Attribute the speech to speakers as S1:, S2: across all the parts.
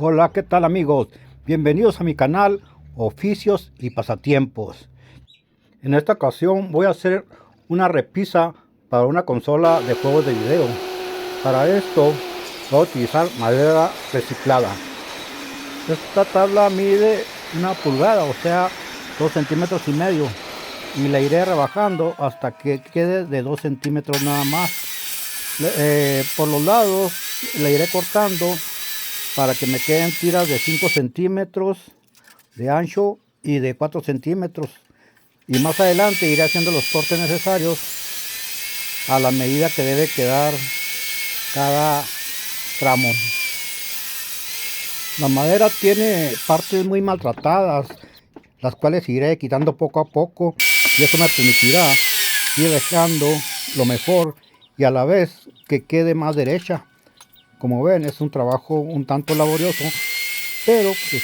S1: Hola, ¿qué tal amigos? Bienvenidos a mi canal Oficios y Pasatiempos. En esta ocasión voy a hacer una repisa para una consola de juegos de video. Para esto voy a utilizar madera reciclada. Esta tabla mide 1 pulgada, o sea 2,5 centímetros, y la iré rebajando hasta que quede de 2 centímetros nada más. Por los lados la iré cortando para que me queden tiras de 5 centímetros de ancho y de 4 centímetros, y más adelante iré haciendo los cortes necesarios a la medida que debe quedar cada tramo. La madera tiene partes muy maltratadas, las cuales iré quitando poco a poco, y eso me permitirá ir dejando lo mejor y a la vez que quede más derecha. Como ven, es un trabajo un tanto laborioso, pero pues,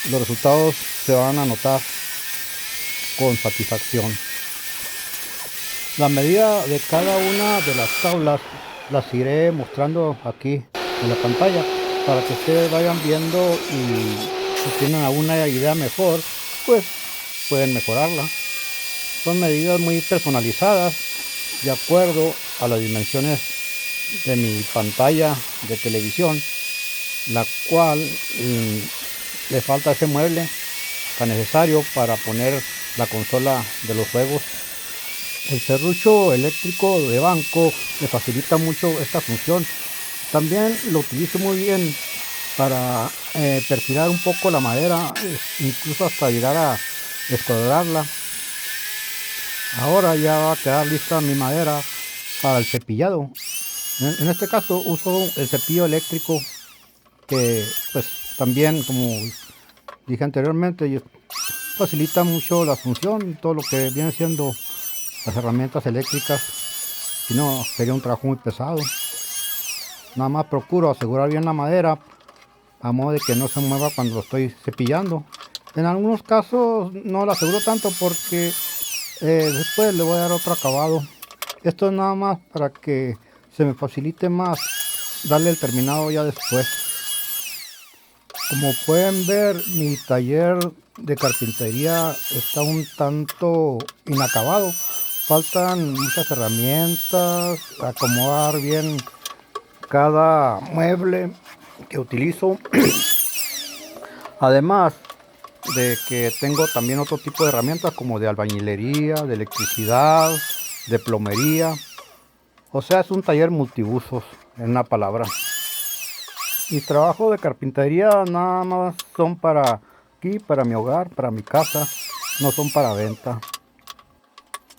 S1: los resultados se van a notar con satisfacción. La medida de cada una de las tablas las iré mostrando aquí en la pantalla para que ustedes vayan viendo, y si tienen alguna idea mejor, pues pueden mejorarla. Son medidas muy personalizadas de acuerdo a las dimensiones de mi pantalla de televisión, la cual le falta ese mueble tan necesario para poner la consola de los juegos. El serrucho eléctrico de banco me facilita mucho esta función. También lo utilizo muy bien para perfilar un poco la madera, incluso hasta llegar a escuadrarla. Ahora ya va a quedar lista mi madera para el cepillado. En este caso uso el cepillo eléctrico, que pues también, como dije anteriormente, facilita mucho la función, todo lo que viene siendo las herramientas eléctricas. Si no, sería un trabajo muy pesado. Nada más procuro asegurar bien la madera a modo de que no se mueva cuando lo estoy cepillando. En algunos casos no la aseguro tanto porque después le voy a dar otro acabado. Esto es nada más para que se me facilite más darle el terminado ya después. Como pueden ver, mi taller de carpintería está un tanto inacabado. Faltan muchas herramientas, acomodar bien cada mueble que utilizo. Además de que tengo también otro tipo de herramientas como de albañilería, de electricidad, de plomería. O sea, es un taller multiusos, en una palabra. Mis trabajos de carpintería nada más son para aquí, para mi hogar, para mi casa, no son para venta.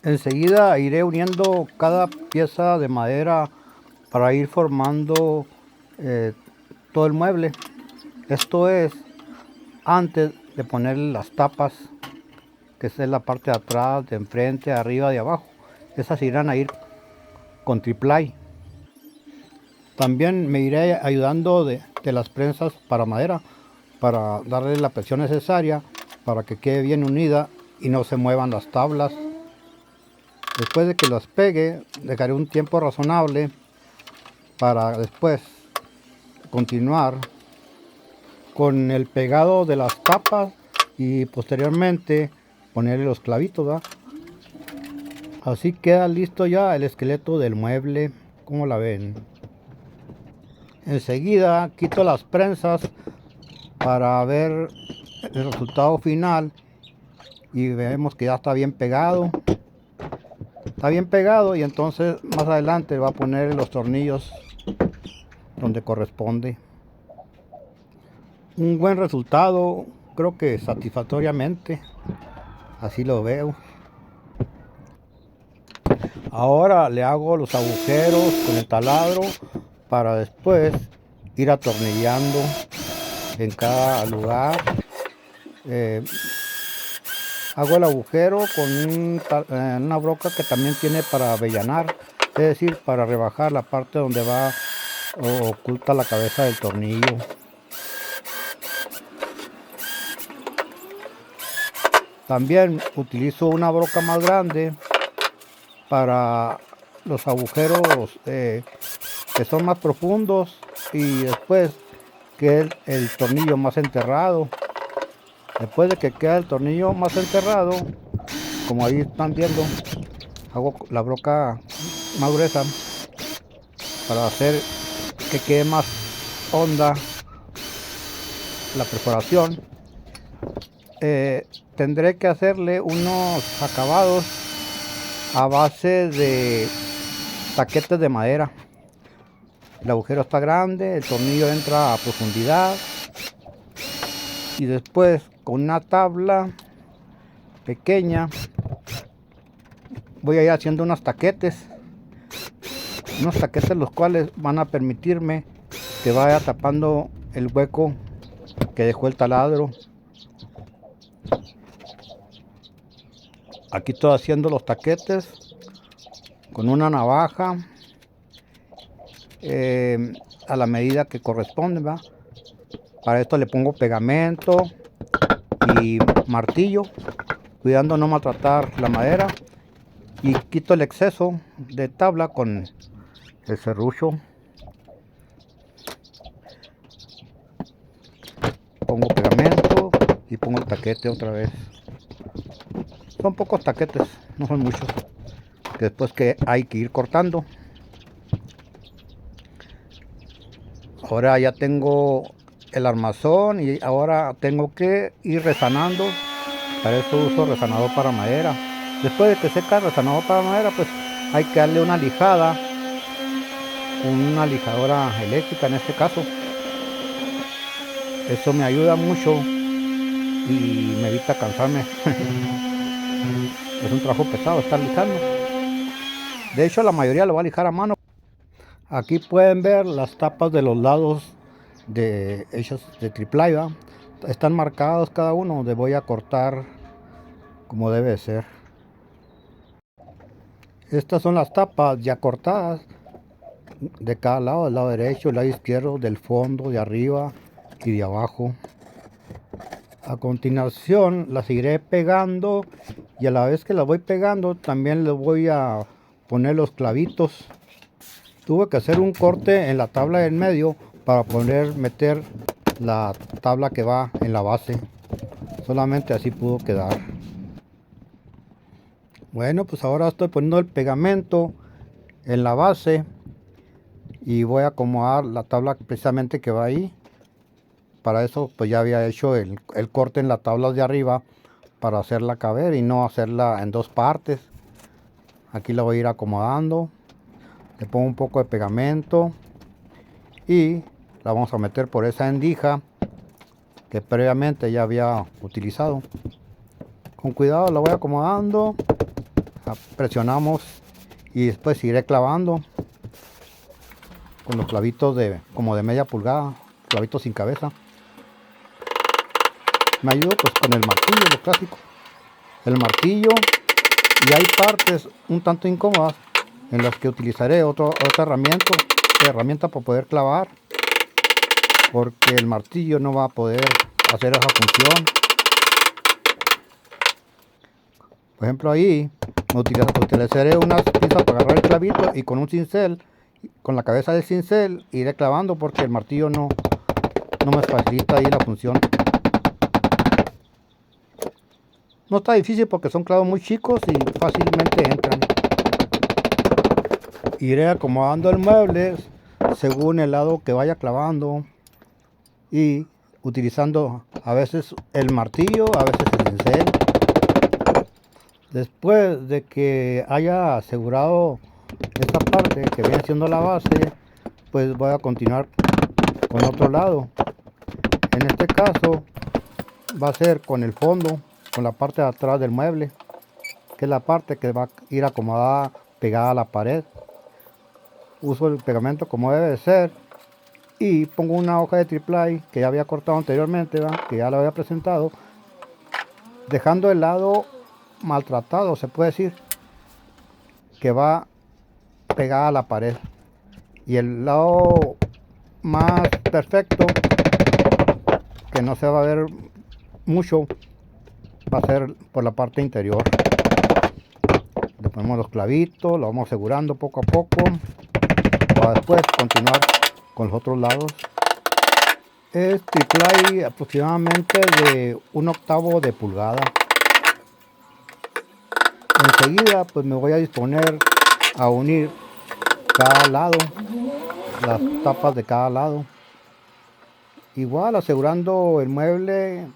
S1: Enseguida iré uniendo cada pieza de madera para ir formando todo el mueble. Esto es antes de ponerle las tapas, que es la parte de atrás, de enfrente, de arriba, de abajo. Esas irán a ir con triplay. También me iré ayudando de las prensas para madera, para darle la presión necesaria para que quede bien unida y no se muevan las tablas. Después de que las pegue, dejaré un tiempo razonable para después continuar con el pegado de las tapas y posteriormente ponerle los clavitos, ¿verdad? Así queda listo ya el esqueleto del mueble, como la ven. Enseguida quito las prensas para ver el resultado final y vemos que ya está bien pegado. Está bien pegado, y entonces más adelante va a poner los tornillos donde corresponde. Un buen resultado, creo que satisfactoriamente, así lo veo. Ahora le hago los agujeros con el taladro para después ir atornillando en cada lugar. Hago el agujero con una broca que también tiene para avellanar, es decir, para rebajar la parte donde va oculta la cabeza del tornillo. También utilizo una broca más grande para los agujeros que son más profundos, y después quede el tornillo más enterrado. Después de que queda el tornillo más enterrado, como ahí están viendo, hago la broca más gruesa para hacer que quede más honda la perforación. Tendré que hacerle unos acabados a base de taquetes de madera. El agujero está grande, el tornillo entra a profundidad y después con una tabla pequeña voy a ir haciendo unos taquetes los cuales van a permitirme que vaya tapando el hueco que dejó el taladro. Aquí estoy haciendo los taquetes con una navaja a la medida que corresponde, ¿va? Para esto le pongo pegamento y martillo, cuidando no maltratar la madera, y quito el exceso de tabla con el serrucho. Pongo pegamento y pongo el taquete otra vez. Son pocos taquetes, no son muchos, que después que hay que ir cortando. Ahora ya tengo el armazón y ahora tengo que ir resanando. Para eso uso resanador para madera. Después de que seca el resanador para madera, pues hay que darle una lijada, una lijadora eléctrica en este caso. Eso me ayuda mucho y me evita cansarme. Es un trabajo pesado estar lijando. De hecho, la mayoría lo va a lijar a mano. Aquí pueden ver las tapas de los lados hechos de triplay, ¿va? Están marcados cada uno, donde voy a cortar como debe ser. Estas son las tapas ya cortadas de cada lado, del lado derecho, del lado izquierdo, del fondo, de arriba y de abajo. A continuación las iré pegando y a la vez que las voy pegando también les voy a poner los clavitos. Tuve que hacer un corte en la tabla del medio para poder meter la tabla que va en la base. Solamente así pudo quedar. Bueno, pues ahora estoy poniendo el pegamento en la base y voy a acomodar la tabla precisamente que va ahí. Para eso pues ya había hecho el corte en la tabla de arriba para hacerla caber y no hacerla en dos partes. Aquí la voy a ir acomodando. Le pongo un poco de pegamento y la vamos a meter por esa endija que previamente ya había utilizado. Con cuidado la voy acomodando, la presionamos y después iré clavando con los clavitos como de media pulgada, clavitos sin cabeza. Me ayudo pues con el martillo, lo clásico, el martillo, y hay partes un tanto incómodas en las que utilizaré otra herramienta para poder clavar, porque el martillo no va a poder hacer esa función. Por ejemplo, ahí utilizaré unas pinzas para agarrar el clavito y con un cincel, con la cabeza del cincel, iré clavando porque el martillo no me facilita ahí la función. No está difícil porque son clavos muy chicos y fácilmente entran. Iré acomodando el mueble según el lado que vaya clavando y utilizando a veces el martillo, a veces el cincel. Después de que haya asegurado esta parte que viene siendo la base, pues voy a continuar con otro lado. En este caso va a ser con el fondo, con la parte de atrás del mueble, que es la parte que va a ir acomodada, pegada a la pared. Uso el pegamento como debe de ser y pongo una hoja de triplay que ya había cortado anteriormente, ¿va? Que ya lo había presentado, dejando el lado maltratado, se puede decir, que va pegada a la pared, y el lado más perfecto, que no se va a ver mucho, va a ser por la parte interior. Le ponemos los clavitos, lo vamos asegurando poco a poco para después continuar con los otros lados. Es triplay aproximadamente de 1/8 de pulgada. Enseguida pues me voy a disponer a unir cada lado, las tapas de cada lado. Igual asegurando el mueble,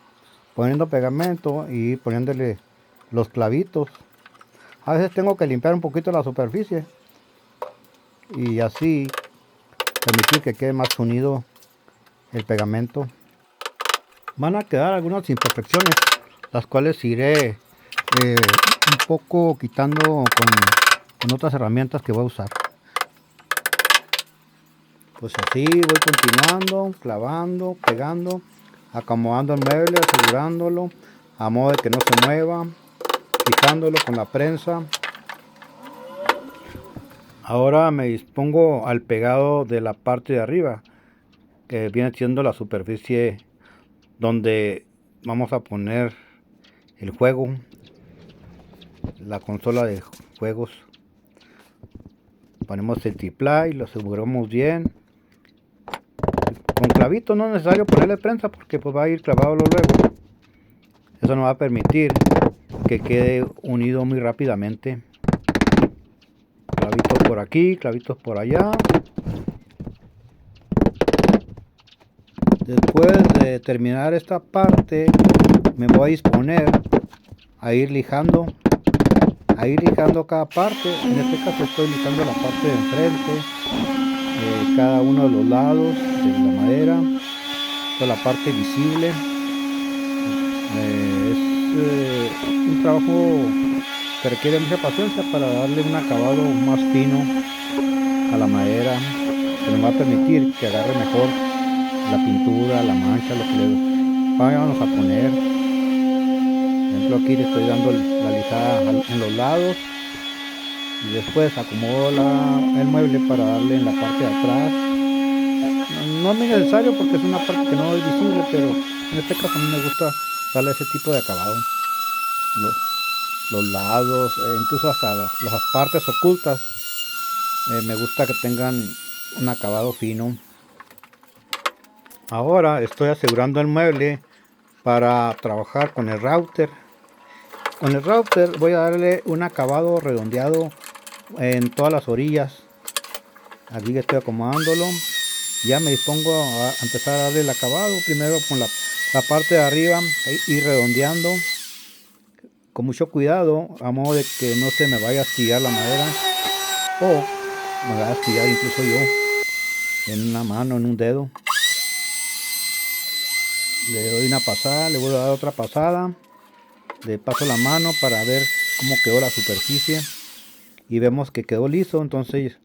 S1: poniendo pegamento y poniéndole los clavitos. A veces tengo que limpiar un poquito la superficie y así permitir que quede más unido el pegamento. Van a quedar algunas imperfecciones, las cuales iré un poco quitando con otras herramientas que voy a usar. Pues así voy continuando, clavando, pegando, acomodando el mueble, asegurándolo a modo de que no se mueva, quitándolo con la prensa. Ahora me dispongo al pegado de la parte de arriba, que viene siendo la superficie donde vamos a poner el juego, la consola de juegos. Ponemos el triplay, lo aseguramos bien. Con clavito no es necesario ponerle prensa porque pues va a ir clavado luego. Eso nos va a permitir que quede unido muy rápidamente. Clavitos por aquí, clavitos por allá. Después de terminar esta parte me voy a disponer a ir lijando cada parte. En este caso estoy lijando la parte de enfrente, cada uno de los lados de la madera, toda la parte visible. Es un trabajo que requiere mucha paciencia para darle un acabado más fino a la madera, que nos va a permitir que agarre mejor la pintura, la mancha, lo que le vamos a poner. Por ejemplo, aquí le estoy dando la lijada en los lados y después acomodo el mueble para darle en la parte de atrás. No es muy necesario porque es una parte que no es visible, pero en este caso a mí me gusta darle ese tipo de acabado. Los lados, incluso hasta las partes ocultas, me gusta que tengan un acabado fino. Ahora estoy asegurando el mueble para trabajar con el router. Con el router voy a darle un acabado redondeado en todas las orillas. Aquí estoy acomodándolo. Ya me dispongo a empezar a darle el acabado. Primero con la parte de arriba, ir redondeando con mucho cuidado, a modo de que no se me vaya a astillar la madera o me vaya a astillar incluso yo en una mano, en un dedo. Le doy una pasada, le voy a dar otra pasada, le paso la mano para ver cómo quedó la superficie y vemos que quedó liso. Entonces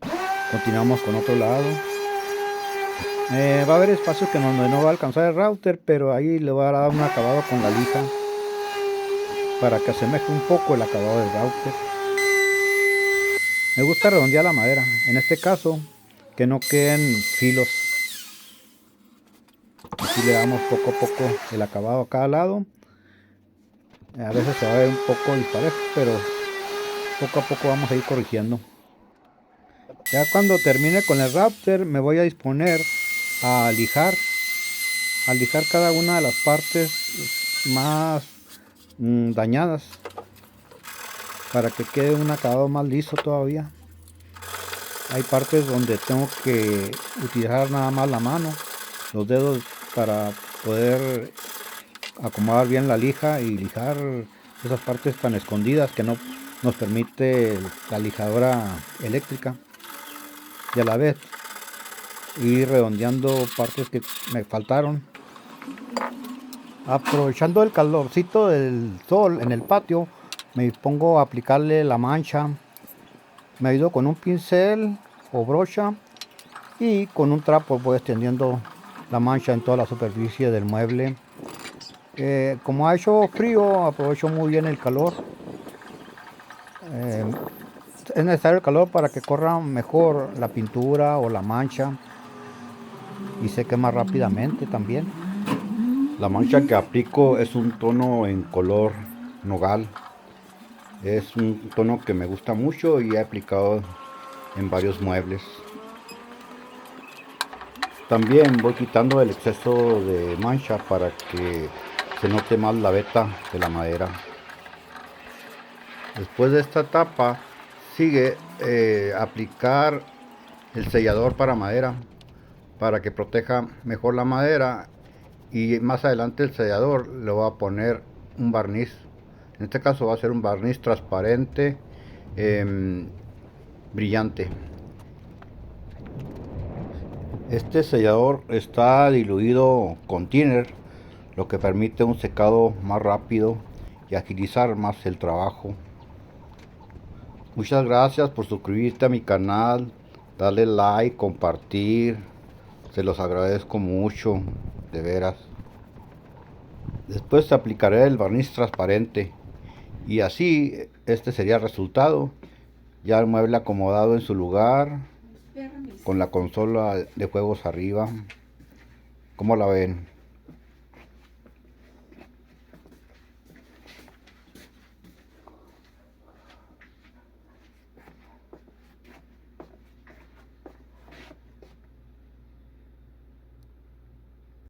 S1: continuamos con otro lado. Va a haber espacios que no va a alcanzar el router, pero ahí le voy a dar un acabado con la lija para que asemeje un poco el acabado del router. Me gusta redondear la madera, en este caso que no queden filos. Aquí le damos poco a poco el acabado a cada lado. A veces se va a ver un poco disparejo, pero poco a poco vamos a ir corrigiendo. Ya cuando termine con el router me voy a disponer a lijar cada una de las partes más dañadas para que quede un acabado más liso todavía. Hay partes donde tengo que utilizar nada más la mano, los dedos, para poder acomodar bien la lija y lijar esas partes tan escondidas que no nos permite la lijadora eléctrica, y a la vez ir redondeando partes que me faltaron. Aprovechando el calorcito del sol en el patio, me dispongo a aplicarle la mancha. Me ayudo con un pincel o brocha y con un trapo voy extendiendo la mancha en toda la superficie del mueble. Como ha hecho frío, aprovecho muy bien el calor. Es necesario el calor para que corra mejor la pintura o la mancha y seque más rápidamente también. La mancha que aplico es un tono en color nogal. Es un tono que me gusta mucho y he aplicado en varios muebles. También voy quitando el exceso de mancha para que se note más la veta de la madera. Después de esta etapa sigue aplicar el sellador para madera para que proteja mejor la madera, y más adelante el sellador le va a poner un barniz. En este caso va a ser un barniz transparente brillante. Este sellador está diluido con thinner, lo que permite un secado más rápido y agilizar más el trabajo. Muchas gracias por suscribirte a mi canal, darle like, compartir, se los agradezco mucho, de veras. Después aplicaré el barniz transparente y así este sería el resultado. Ya el mueble acomodado en su lugar, con la consola de juegos arriba. ¿Cómo la ven?